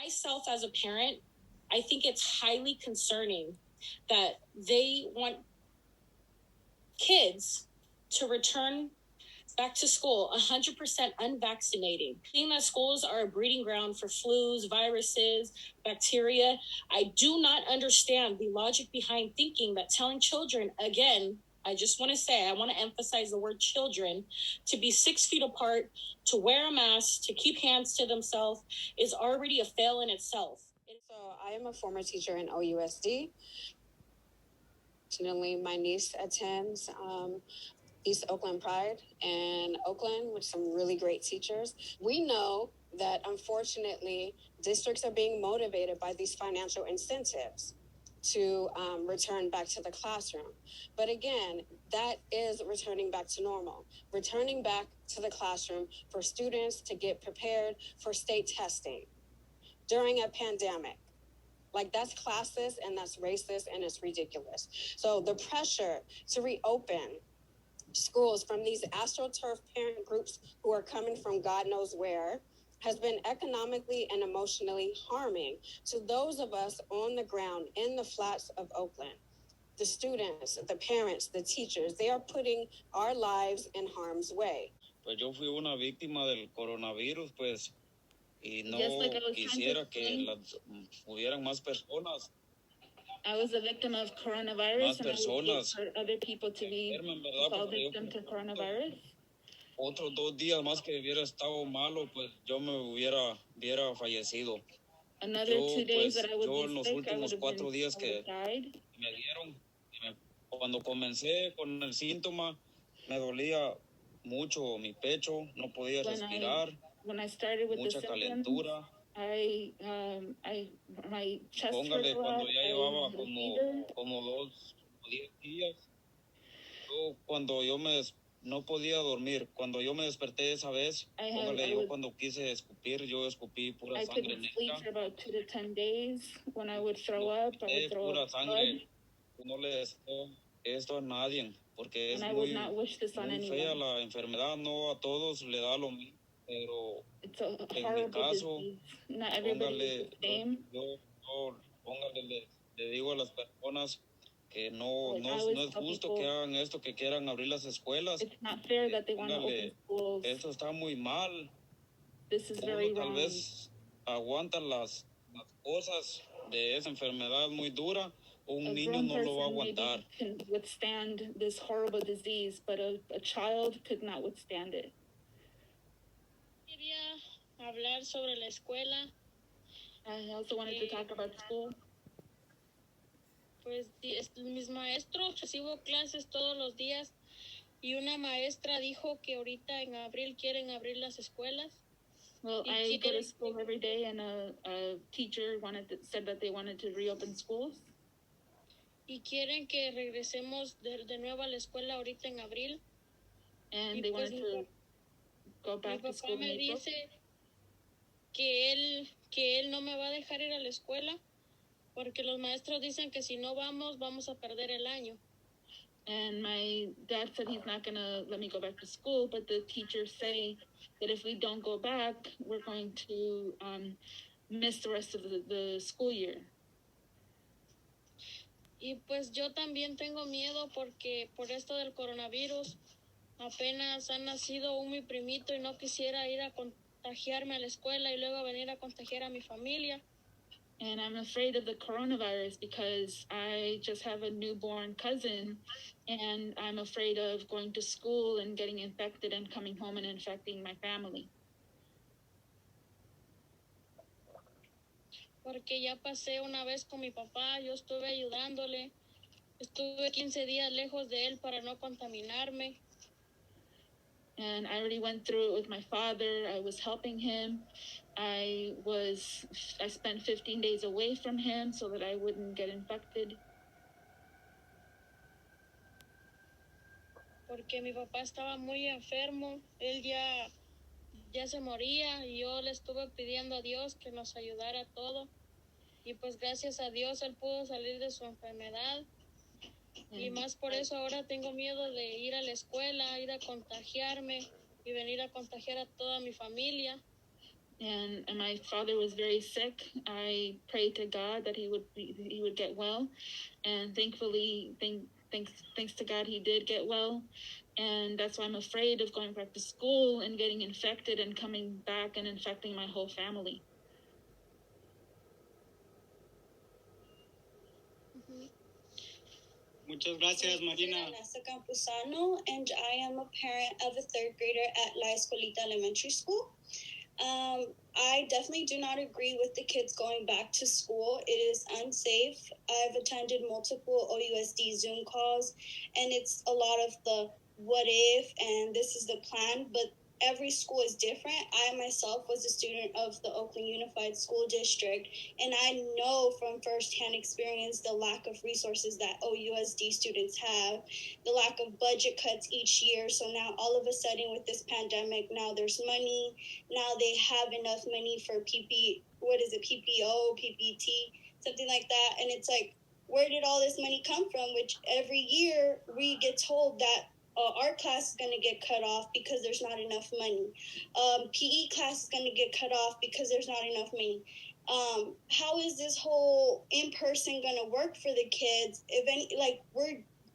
Myself as a parent, I think it's highly concerning that they want kids to return back to school 100% unvaccinated. Seeing that schools are a breeding ground for flus, viruses, bacteria, I do not understand the logic behind thinking that telling children, again, I just want to say, I want to emphasize the word children, to be 6 feet apart, to wear a mask, to keep hands to themselves is already a fail in itself. So I am a former teacher in OUSD. Fortunately, my niece attends East Oakland Pride in Oakland with some really great teachers. We know that unfortunately, districts are being motivated by these financial incentives to return back to the classroom. But again, that is returning back to normal, returning back to the classroom for students to get prepared for state testing during a pandemic. Like, that's classist and that's racist and it's ridiculous. So the pressure to reopen schools from these astroturf parent groups who are coming from God knows where has been economically and emotionally harming to those of us on the ground in the flats of Oakland. The students, the parents, the teachers, they are putting our lives in harm's way. Pues yo fui una víctima del coronavirus, pues, y no quisiera que hubieran más personas. I was a victim of coronavirus, and I would hate for other people to be fall victim to coronavirus. Otros 2 días más que hubiera estado malo, pues yo me hubiera fallecido. Another 2 days that I would yo en be los sick, I últimos would 4 have días que died. me dieron, cuando comencé con el síntoma, me dolía mucho mi pecho, no podía respirar, when I started with mucha the calentura. My chest Póngale, hurt a cuando lot, ya llevaba como 10 días, cuando yo no podía dormir, cuando yo me desperté esa vez, cuando quise escupir, yo escupí pura I sangre couldn't sleep negra. for about 2 to 10 days. When I would throw up, I would throw Pura up sangre. blood. No le deseo esto a nadie, porque es And I would not wish this on muy anyone. fea la enfermedad, no a todos le da lo mismo, pero It's a en mi horrible caso, disease. Not everybody is the same. Póngale, le digo a las personas que no es justo people, que hagan esto, que quieran abrir las escuelas. It's not fair that they want to open schools. Esto está muy mal. This is very Tal wrong. vez aguantan las cosas de esa enfermedad muy dura. Un niño no lo va a aguantar. Can withstand this horrible disease, but a child could not withstand it. Quería hablar sobre la escuela. I also wanted to talk about school. Pues mis maestros, recibo clases todos los días y una maestra dijo que ahorita en abril quieren abrir las escuelas. Well, I go to school every day, and a teacher said that they wanted to reopen schools. Y quieren que regresemos de nuevo a la escuela ahorita en abril. And they wanted to go back to school in April. Mi papá me dice que él no me va a dejar ir a la escuela porque los maestros dicen que si no vamos a perder el año. And my dad said he's not going to let me go back to school, but the teachers say that if we don't go back, we're going to miss the rest of the school year. Y pues yo también tengo miedo porque por esto del coronavirus apenas ha nacido mi primito y no quisiera ir a contagiarme a la escuela y luego venir a contagiar a mi familia. And I'm afraid of the coronavirus because I just have a newborn cousin, and I'm afraid of going to school and getting infected and coming home and infecting my family. Porque ya pasé una vez con mi papá, yo estuve ayudándole, estuve 15 días lejos de él para no contaminarme. And I already went through it with my father. I was helping him. I spent 15 days away from him so that I wouldn't get infected. Porque mi papá estaba muy enfermo, él ya se moría y yo le estuve pidiendo a Dios que nos ayudara a todo. Y pues gracias a Dios él pudo salir de su enfermedad. Y más por eso ahora tengo miedo de ir a la escuela, ir a contagiarme y venir a contagiar a toda mi familia. and my father was very sick. I prayed to God that he would get well, and thankfully, thanks to God, he did get well. And that's why I'm afraid of going back to school and getting infected and coming back and infecting my whole family. Muchas gracias, Marina. And I am a parent of a third grader at La Escuelita Elementary School. I definitely do not agree with the kids going back to school. It is unsafe. I've attended multiple OUSD Zoom calls, and it's a lot of the what if and this is the plan, but every school is different. I myself was a student of the Oakland Unified School District, and I know from firsthand experience the lack of resources that OUSD students have, the lack of budget cuts each year. So now all of a sudden with this pandemic, now there's money, now they have enough money for PPO, PPT, something like that. And it's like, where did all this money come from? Which every year we get told that our class is going to get cut off because there's not enough money. PE class is going to get cut off because there's not enough money. How is this whole in-person going to work for the kids?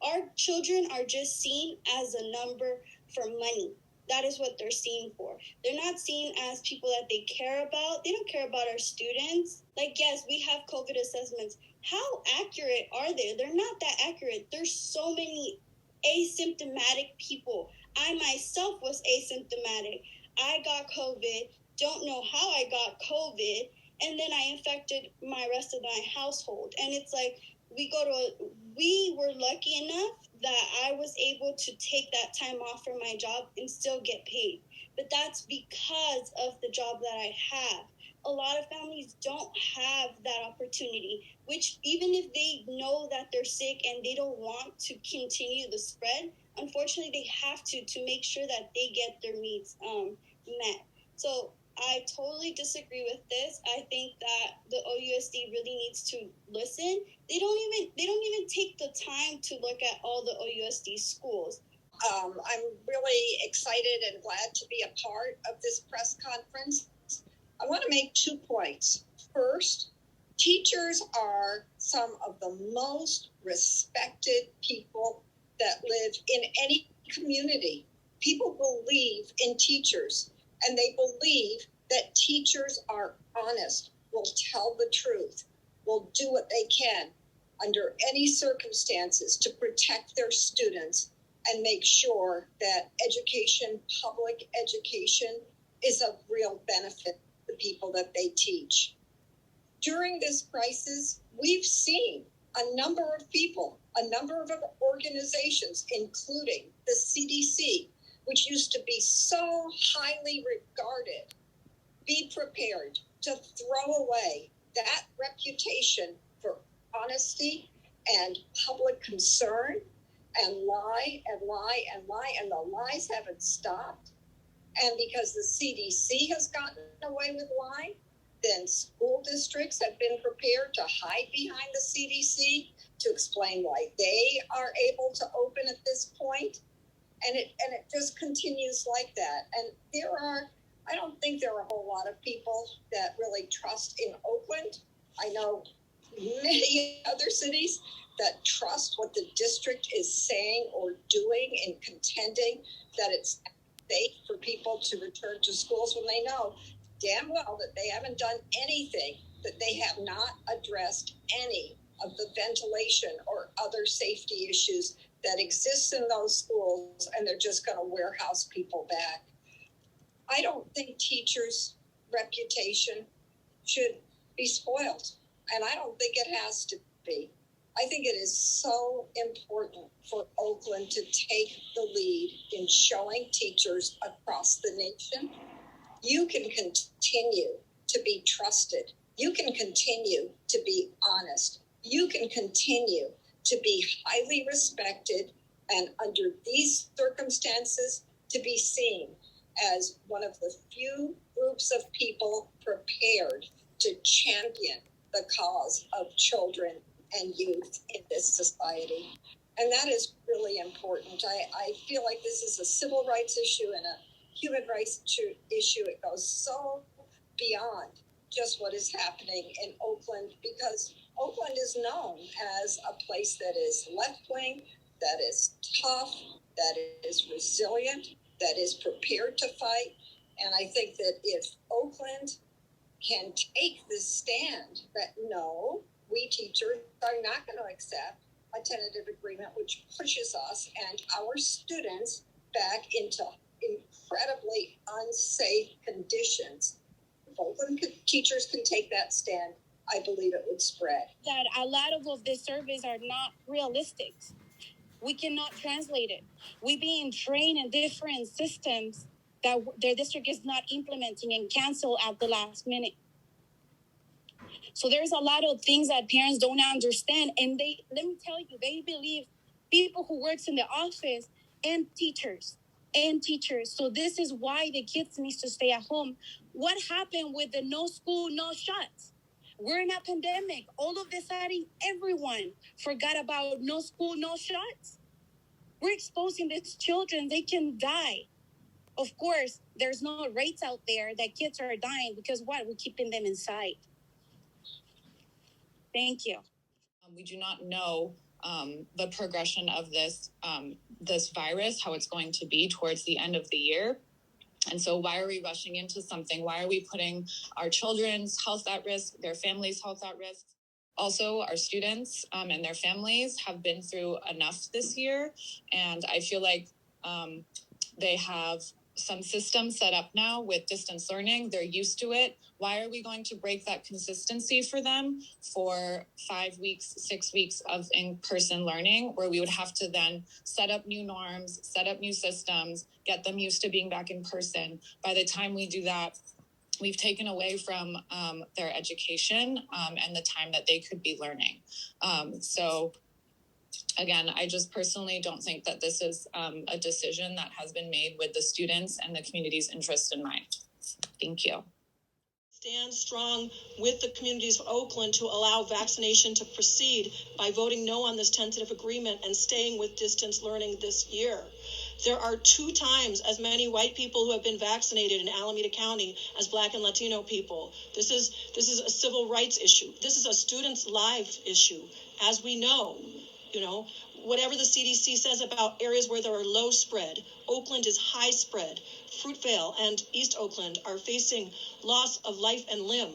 Our children are just seen as a number for money. That is what they're seen for. They're not seen as people that they care about. They don't care about our students. Like, yes, we have COVID assessments. How accurate are they? They're not that accurate. There's so many asymptomatic people. I myself was asymptomatic. I got COVID, don't know how I got COVID, and then I infected my rest of my household. And it's like, we were lucky enough that I was able to take that time off from my job and still get paid. But that's because of the job that I have. A lot of families don't have that opportunity, which even if they know that they're sick and they don't want to continue the spread, unfortunately they have to make sure that they get their needs met. So I totally disagree with this. I think that the OUSD really needs to listen. They don't even take the time to look at all the OUSD schools. I'm really excited and glad to be a part of this press conference. I want to make 2 points. First, teachers are some of the most respected people that live in any community. People believe in teachers, and they believe that teachers are honest, will tell the truth, will do what they can under any circumstances to protect their students and make sure that education, public education, is of real benefit to the people that they teach. During this crisis, we've seen a number of people, a number of organizations, including the CDC, which used to be so highly regarded, be prepared to throw away that reputation for honesty and public concern and lie and lie and lie, and the lies haven't stopped. And because the CDC has gotten away with lying, then school districts have been prepared to hide behind the CDC to explain why they are able to open at this point. And it just continues like that. And I don't think there are a whole lot of people that really trust in Oakland. I know many other cities that trust what the district is saying or doing in contending that it's safe for people to return to schools when they know damn well that they haven't done anything, that they have not addressed any of the ventilation or other safety issues that exist in those schools, and they're just going to warehouse people back. I don't think teachers' reputation should be spoiled, and I don't think it has to be. I think it is so important for Oakland to take the lead in showing teachers across the nation you can continue to be trusted. You can continue to be honest. You can continue to be highly respected, and under these circumstances, to be seen as one of the few groups of people prepared to champion the cause of children and youth in this society. And that is really important. I feel like this is a civil rights issue and a human rights issue. It goes so beyond just what is happening in Oakland, because Oakland is known as a place that is left-wing, that is tough, that is resilient, that is prepared to fight. And I think that if Oakland can take this stand that no, we teachers are not going to accept a tentative agreement which pushes us and our students back into incredibly unsafe conditions. If Oakland teachers can take that stand, I believe it would spread. That a lot of the surveys are not realistic. We cannot translate it. We being trained in different systems that their district is not implementing and cancel at the last minute. So there's a lot of things that parents don't understand. And let me tell you, they believe people who works in the office and teachers. So this is why the kids needs to stay at home. What happened with the no school, no shots? We're in a pandemic. All of a sudden, everyone forgot about no school, no shots. We're exposing these children. They can die. Of course, there's no rates out there that kids are dying because what? We're keeping them inside. Thank you. We do not know the progression of this virus, how it's going to be towards the end of the year. And so why are we rushing into something? Why are we putting our children's health at risk, their families' health at risk? Also, our students and their families have been through enough this year. And I feel like they have some systems set up now with distance learning. They're used to it. Why are we going to break that consistency for them for 5 weeks, 6 weeks of in-person learning, where we would have to then set up new norms, set up new systems, get them used to being back in person? By the time we do that, we've taken away from their education and the time that they could be learning. So again, I just personally don't think that this is a decision that has been made with the students and the community's interest in mind. Thank you. Stand strong with the communities of Oakland to allow vaccination to proceed by voting no on this tentative agreement and staying with distance learning this year. There are 2 times as many white people who have been vaccinated in Alameda County as Black and Latino people. This is a civil rights issue. This is a students' lives issue. As we know, whatever the CDC says about areas where there are low spread, Oakland is high spread. Fruitvale and East Oakland are facing loss of life and limb.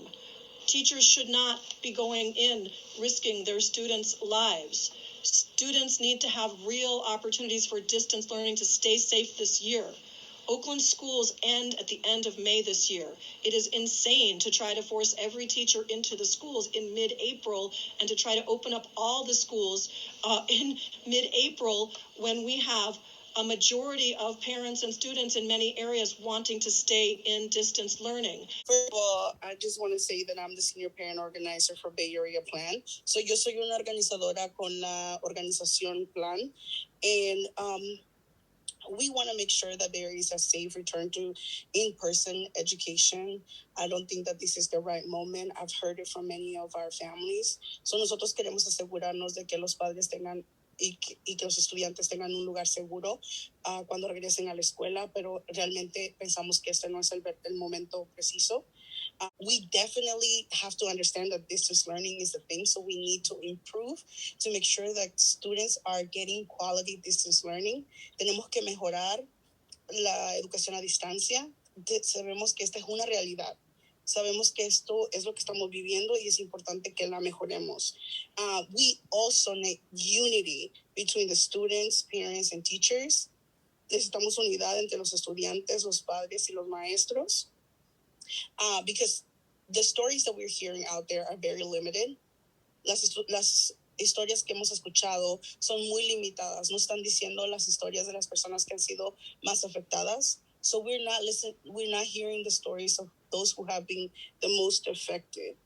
Teachers should not be going in risking their students' lives. Students need to have real opportunities for distance learning to stay safe this year. Oakland schools end at the end of May this year. It is insane to try to force every teacher into the schools in mid-April and to try to open up all the schools in mid-April when we have a majority of parents and students in many areas wanting to stay in distance learning. First of all, I just want to say that I'm the senior parent organizer for Bay Area Plan. So yo soy una organizadora con la organización Plan. And we want to make sure that there is a safe return to in-person education. I don't think that this is the right moment. I've heard it from many of our families. So nosotros queremos asegurarnos de que los padres tengan y que los estudiantes tengan un lugar seguro cuando regresen a la escuela, pero realmente pensamos que este no es el momento preciso. We definitely have to understand that distance learning is a thing, so we need to improve to make sure that students are getting quality distance learning. Tenemos que mejorar la educación a distancia. Sabemos que esta es una realidad. Sabemos que esto es lo que estamos viviendo y es importante que la mejoremos. We also need unity between the students, parents, and teachers. Necesitamos unidad entre los estudiantes, los padres y los maestros. Because the stories that we're hearing out there are very limited. Las historias que hemos escuchado son muy limitadas. No están diciendo las historias de las personas que han sido más afectadas. So we're not hearing the stories of those who have been the most affected.